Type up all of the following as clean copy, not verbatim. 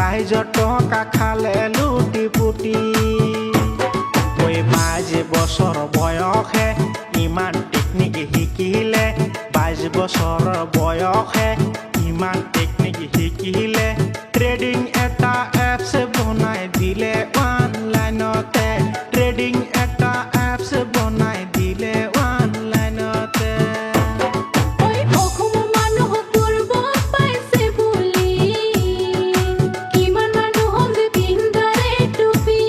ৰাইজৰ টকা খালে লুটি পুটি 22 বছৰ বয়সে ইমান টেকনিক শিকিলে 22 বছৰ বয়সে ইমান টেকনিক শিকিলে ট্ৰেডিং এটা এপছ বনাই দিলে অনলাইনতে ট্ৰেডিং এটা এপছ বনাই দিলে অনলাইনতে ওই অসম মানুহ পূৰ্ব পাইছে বুলি কিমান মানুহ যে পিন্ধাৰে টুপি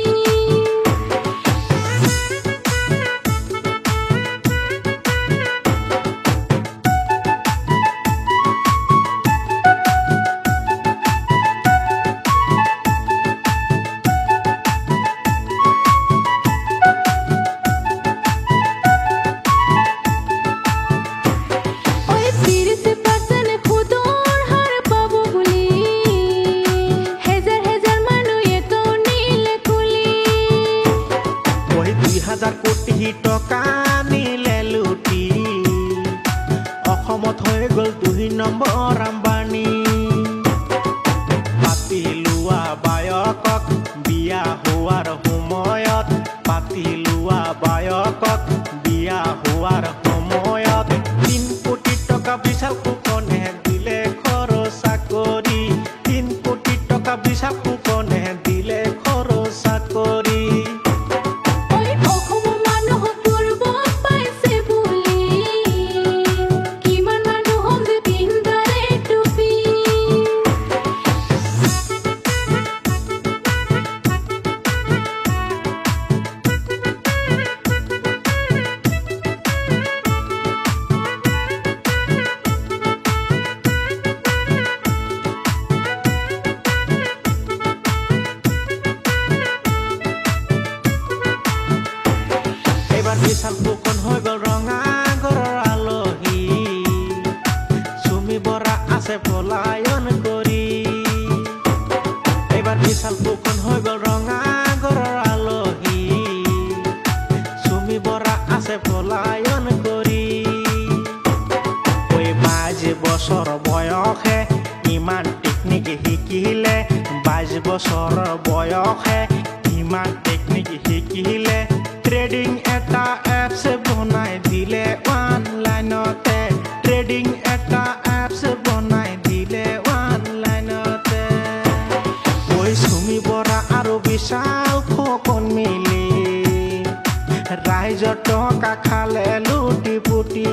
টকা নিলে লুটি অসমত হৈ গ'ল 2 নম্বৰ আম্বানী পাতি লোৱা বায়কক বিয়া হোৱাৰ সময়ত পাতি লোৱা বায়কক বিয়া হোৱাৰ সময়ত 3 কোটি টকা বিশাল ফুকনে দিলে খৰচা কৰি 3 কোটি টকা বিশাল ফুকনে দিলে খৰচা কৰি বিশাল ফুকন হৈ গ'ল ৰঙা ঘৰৰ আলহী চুমি বৰা আছে পলায়ন কৰি এইবাৰ বিশাল ফুকন হৈ গ'ল ৰঙা ঘৰৰ আলহী চুমি বৰা আছে পলায়ন কৰি 22 বছৰ বয়সে ইমান টেকনিক শিকিলে 22 বছৰ বয়সে ইমান টেকনিক শিকিলে ট্ৰেডিং এটা এপছ বনাই দিলে অনলাইনতে ট্ৰেডিং এটা এপছ বনাই দিলে অনলাইনতে ঐ চুমি বৰা আৰু বিশাল ফুকন মিলি ৰাইজৰ টকা খালে লুটি পুটি